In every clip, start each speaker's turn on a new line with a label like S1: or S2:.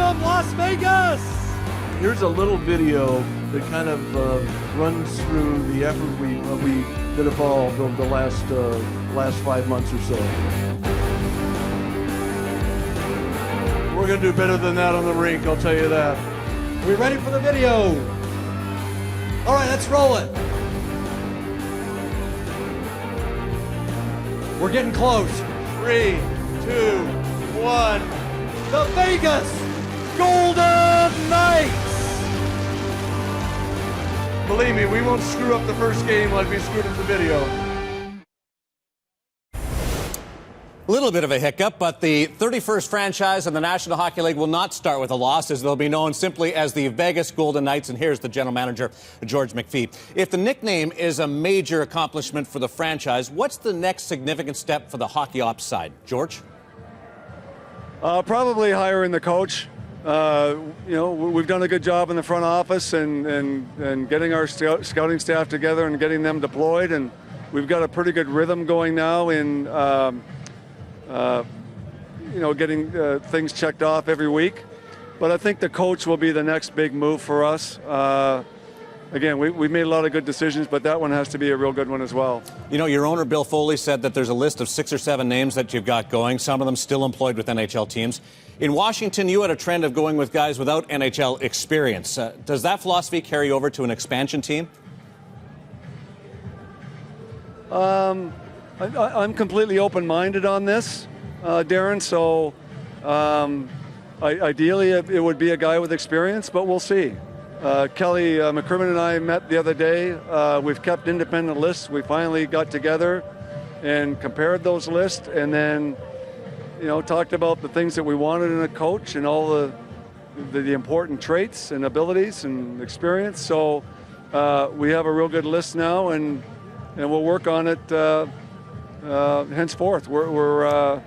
S1: from Las Vegas.
S2: Here's a little video that kind of runs through the effort that evolved over the last 5 months or so. We're going to do better than that on the rink, I'll tell you that.
S1: We ready for the video? All right, let's roll it. We're getting close.
S2: 3, 2, 1.
S1: The Vegas Golden Knights.
S2: Believe me, we won't screw up the first game like we screwed up the video.
S3: A little bit of a hiccup, but the 31st franchise in the National Hockey League will not start with a loss, as they'll be known simply as the Vegas Golden Knights. And here's the general manager, George McPhee. If the nickname is a major accomplishment for the franchise, what's the next significant step for the hockey ops side? George?
S4: Probably hiring the coach. We've done a good job in the front office and getting our scouting staff together and getting them deployed. And we've got a pretty good rhythm going now in getting things checked off every week. But I think the coach will be the next big move for us. Again, we made a lot of good decisions, but that one has to be a real good one as well.
S3: You know, your owner, Bill Foley, said that there's a list of 6 or 7 names that you've got going, some of them still employed with NHL teams. In Washington, you had a trend of going with guys without NHL experience. Does that philosophy carry over to an expansion team?
S4: I'm completely open-minded on this, Daren, so ideally it would be a guy with experience, but we'll see. Kelly McCrimmon and I met the other day. We've kept independent lists. We finally got together and compared those lists and then, talked about the things that we wanted in a coach and all the important traits and abilities and experience. So we have a real good list now and we'll work on it henceforth. We're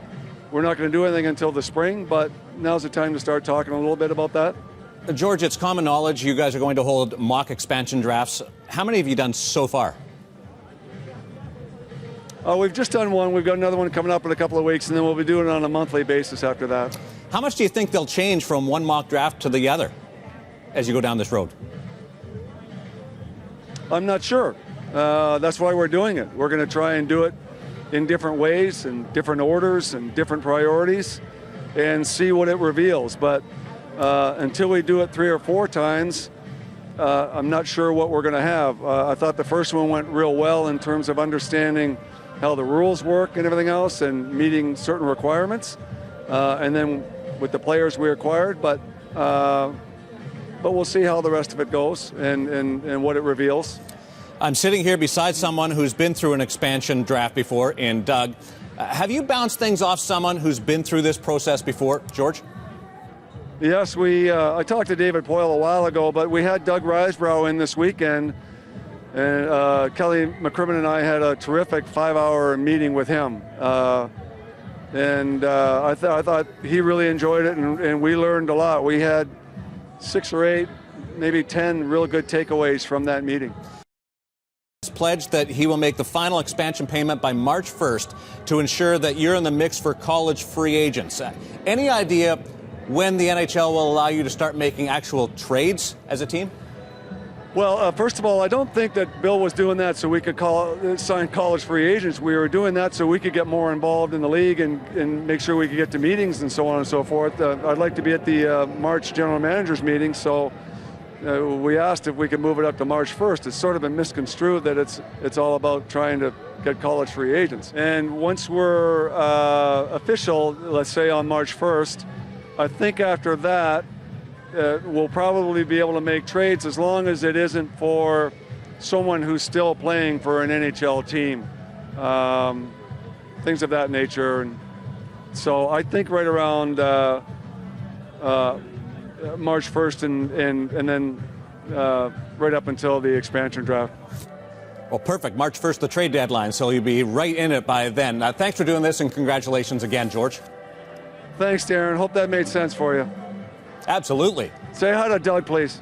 S4: not going to do anything until the spring, but now's the time to start talking a little bit about that.
S3: George, it's common knowledge you guys are going to hold mock expansion drafts. How many have you done so far?
S4: We've just done one. We've got another one coming up in a couple of weeks, and then we'll be doing it on a monthly basis after that.
S3: How much do you think they'll change from one mock draft to the other as you go down this road?
S4: I'm not sure. That's why we're doing it. We're going to try and do it in different ways and different orders and different priorities and see what it reveals. But until we do it 3 or 4 times, I'm not sure what we're going to have. I thought the first one went real well in terms of understanding how the rules work and everything else and meeting certain requirements. And then with the players we acquired, but we'll see how the rest of it goes and what it reveals.
S3: I'm sitting here beside someone who's been through an expansion draft before in Doug. Have you bounced things off someone who's been through this process before, George?
S4: Yes, I talked to David Poyle a while ago, but we had Doug Risebrough in this weekend, and Kelly McCrimmon and I had a terrific 5-hour meeting with him. I thought he really enjoyed it, and we learned a lot. We had 6 or 8, maybe 10 real good takeaways from that meeting.
S3: Pledged that he will make the final expansion payment by March 1st to ensure that you're in the mix for college free agents. Any idea when the NHL will allow you to start making actual trades as a team?
S4: Well, first of all, I don't think that Bill was doing that so we could sign college free agents. We were doing that so we could get more involved in the league and make sure we could get to meetings and so on and so forth. I'd like to be at the March general managers meeting, so we asked if we could move it up to March 1st. It's sort of been misconstrued that it's all about trying to get college free agents. And once we're official, let's say on March 1st, I think after that, we'll probably be able to make trades as long as it isn't for someone who's still playing for an NHL team, things of that nature. And so I think right around March 1st and then right up until the expansion draft.
S3: Well, perfect. March 1st, the trade deadline, so you'll be right in it by then. Thanks for doing this, and congratulations again, George.
S4: Thanks, Daren. Hope that made sense for you.
S3: Absolutely.
S4: Say hi to Doug, please.